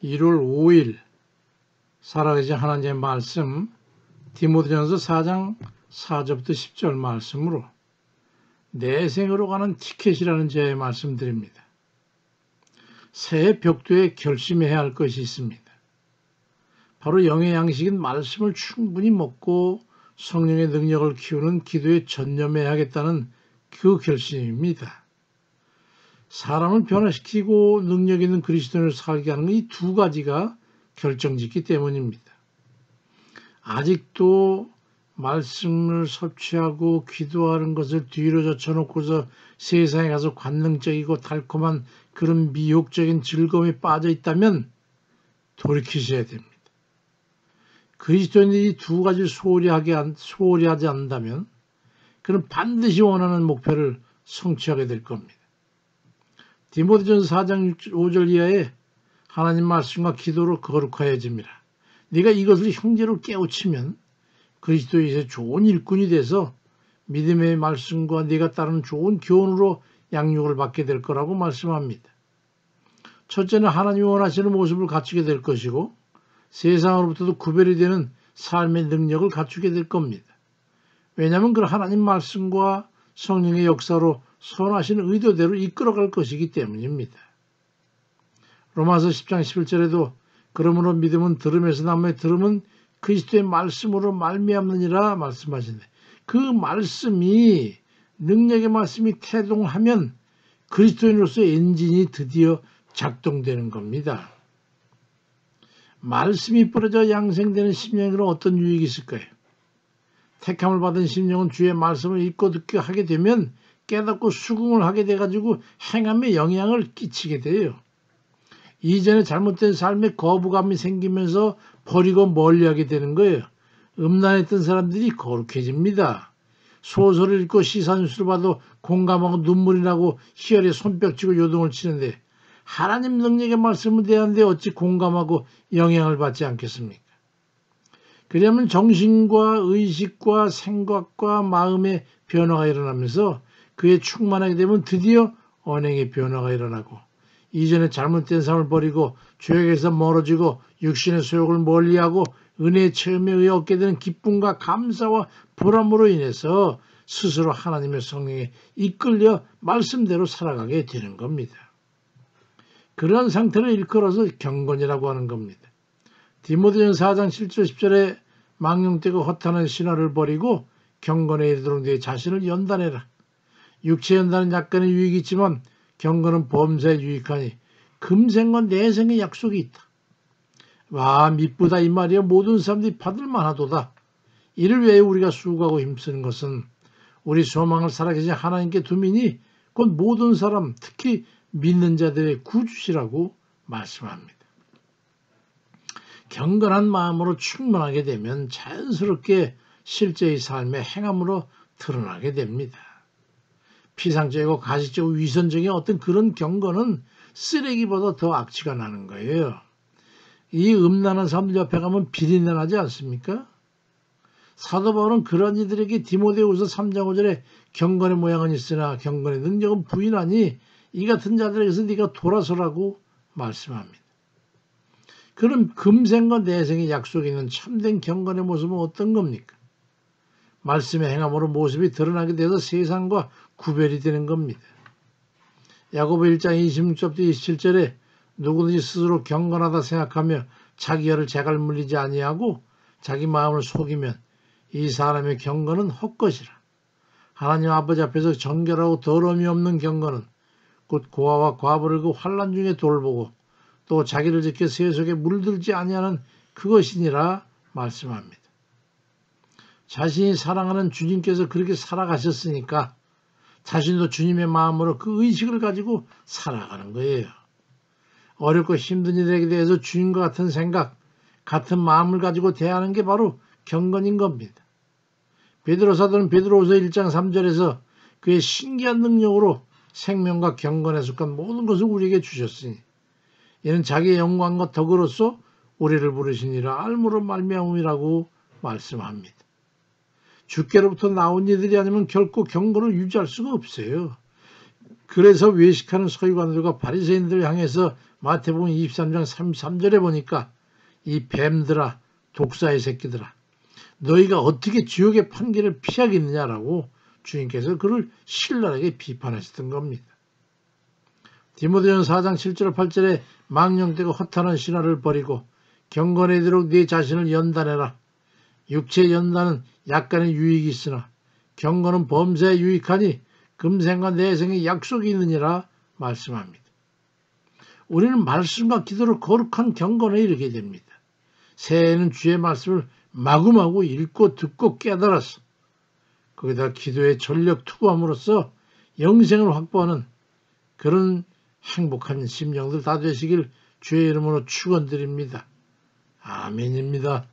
1월 5일 살아계신 하나님의 말씀 디모데전서 4장 4절부터 10절 말씀으로 내생으로 가는 티켓이라는 제의 말씀드립니다. 새해 벽두에 결심해야 할 것이 있습니다. 바로 영의 양식인 말씀을 충분히 먹고 성령의 능력을 키우는 기도에 전념해야겠다는 그 결심입니다. 사람을 변화시키고 능력 있는 그리스도인을 살게 하는 이 두 가지가 결정짓기 때문입니다. 아직도 말씀을 섭취하고 기도하는 것을 뒤로 젖혀놓고서 세상에 가서 관능적이고 달콤한 그런 미혹적인 즐거움에 빠져 있다면 돌이키셔야 됩니다. 그리스도인이 이 두 가지를 소홀히 하지 않는다면 그는 반드시 원하는 목표를 성취하게 될 겁니다. 디모데전서 4장 5절 이하에 하나님 말씀과 기도로 거룩하여집니다. 네가 이것을 형제로 깨우치면 그리스도에서 좋은 일꾼이 돼서 믿음의 말씀과 네가 따르는 좋은 교훈으로 양육을 받게 될 거라고 말씀합니다. 첫째는 하나님이 원하시는 모습을 갖추게 될 것이고 세상으로부터도 구별이 되는 삶의 능력을 갖추게 될 겁니다. 왜냐하면 그 하나님 말씀과 성령의 역사로 선하신 의도대로 이끌어갈 것이기 때문입니다. 로마서 10장 11절에도 그러므로 믿음은 들음에서 나며 들음은 그리스도의 말씀으로 말미암느니라 말씀하시는데 그 말씀이 능력의 말씀이 태동하면 그리스도인으로서의 엔진이 드디어 작동되는 겁니다. 말씀이 뿌려져 양생되는 심령에는 어떤 유익이 있을까요? 택함을 받은 심령은 주의 말씀을 읽고 듣게 하게 되면 깨닫고 수긍을 하게 돼가지고 행함에 영향을 끼치게 돼요. 이전에 잘못된 삶에 거부감이 생기면서 버리고 멀리하게 되는 거예요. 음란했던 사람들이 거룩해집니다. 소설을 읽고 시사뉴스를 봐도 공감하고 눈물이 나고 희열에 손뼉치고 요동을 치는데 하나님 능력의 말씀을 대하는데 어찌 공감하고 영향을 받지 않겠습니까? 그러면 정신과 의식과 생각과 마음의 변화가 일어나면서 그에 충만하게 되면 드디어 언행의 변화가 일어나고 이전에 잘못된 삶을 버리고 죄악에서 멀어지고 육신의 소욕을 멀리하고 은혜의 체험에 의해 얻게 되는 기쁨과 감사와 보람으로 인해서 스스로 하나님의 성령에 이끌려 말씀대로 살아가게 되는 겁니다. 그러한 상태를 일컬어서 경건이라고 하는 겁니다. 디모데전서 4장 7절 10절에 망령되고 허탄한 신화를 버리고 경건에 이르도록 네 자신을 연단해라. 육체 연단은 약간의 유익이 있지만 경건은 범사에 유익하니 금생과 내생의 약속이 있다. 와 미쁘다 이 말이야. 모든 사람들이 받을 만하도다. 이를 위해 우리가 수고하고 힘쓰는 것은 우리 소망을 살아계신 하나님께 두미니 곧 모든 사람 특히 믿는 자들의 구주시라고 말씀합니다. 경건한 마음으로 충만하게 되면 자연스럽게 실제의 삶의 행함으로 드러나게 됩니다. 피상적이고 가식적이고 위선적인 어떤 그런 경건은 쓰레기보다 더 악취가 나는 거예요. 이 음란한 사람들 옆에 가면 비린내 나지 않습니까? 사도 바울은 그런 이들에게 디모데후서 3장 5절에 경건의 모양은 있으나 경건의 능력은 부인하니 이 같은 자들에게서 네가 돌아서라고 말씀합니다. 그럼 금생과 내생의 약속이 있는 참된 경건의 모습은 어떤 겁니까? 말씀의 행함으로 모습이 드러나게 돼서 세상과 구별이 되는 겁니다. 야고보 1장 26절부터 27절에 누구든지 스스로 경건하다 생각하며 자기 혀를 재갈 물리지 아니하고 자기 마음을 속이면 이 사람의 경건은 헛것이라. 하나님 아버지 앞에서 정결하고 더러움이 없는 경건은 곧 고아와 과부를 그 환난 중에 돌보고 또 자기를 지켜 세속에 물들지 아니하는 그것이니라 말씀합니다. 자신이 사랑하는 주님께서 그렇게 살아가셨으니까 자신도 주님의 마음으로 그 의식을 가지고 살아가는 거예요. 어렵고 힘든 일에 대해서 주님과 같은 생각, 같은 마음을 가지고 대하는 게 바로 경건인 겁니다. 베드로 사도는 베드로후서 1장 3절에서 그의 신기한 능력으로 생명과 경건에 속한 모든 것을 우리에게 주셨으니 이는 자기의 영광과 덕으로서 우리를 부르시니라 알므로 말미암음이라고 말씀합니다. 주께로부터 나온 이들이 아니면 결코 경건을 유지할 수가 없어요. 그래서 외식하는 서기관들과 바리새인들을 향해서 마태복음 23장 33절에 보니까 이 뱀들아 독사의 새끼들아 너희가 어떻게 지옥의 판결을 피하겠느냐라고 주님께서 그를 신랄하게 비판하셨던 겁니다. 디모데전서 4장 7절 8절에 망령되고 허탄한 신화를 버리고 경건하도록 네 자신을 연단해라. 육체의 연단은 약간의 유익이 있으나 경건은 범사에 유익하니 금생과 내생에 약속이 있느니라 말씀합니다. 우리는 말씀과 기도로 거룩한 경건에 이르게 됩니다. 새해에는 주의 말씀을 마구마구 읽고 듣고 깨달아서 거기다 기도에 전력 투구함으로써 영생을 확보하는 그런 행복한 심령들 다 되시길 주의 이름으로 축원드립니다. 아멘입니다.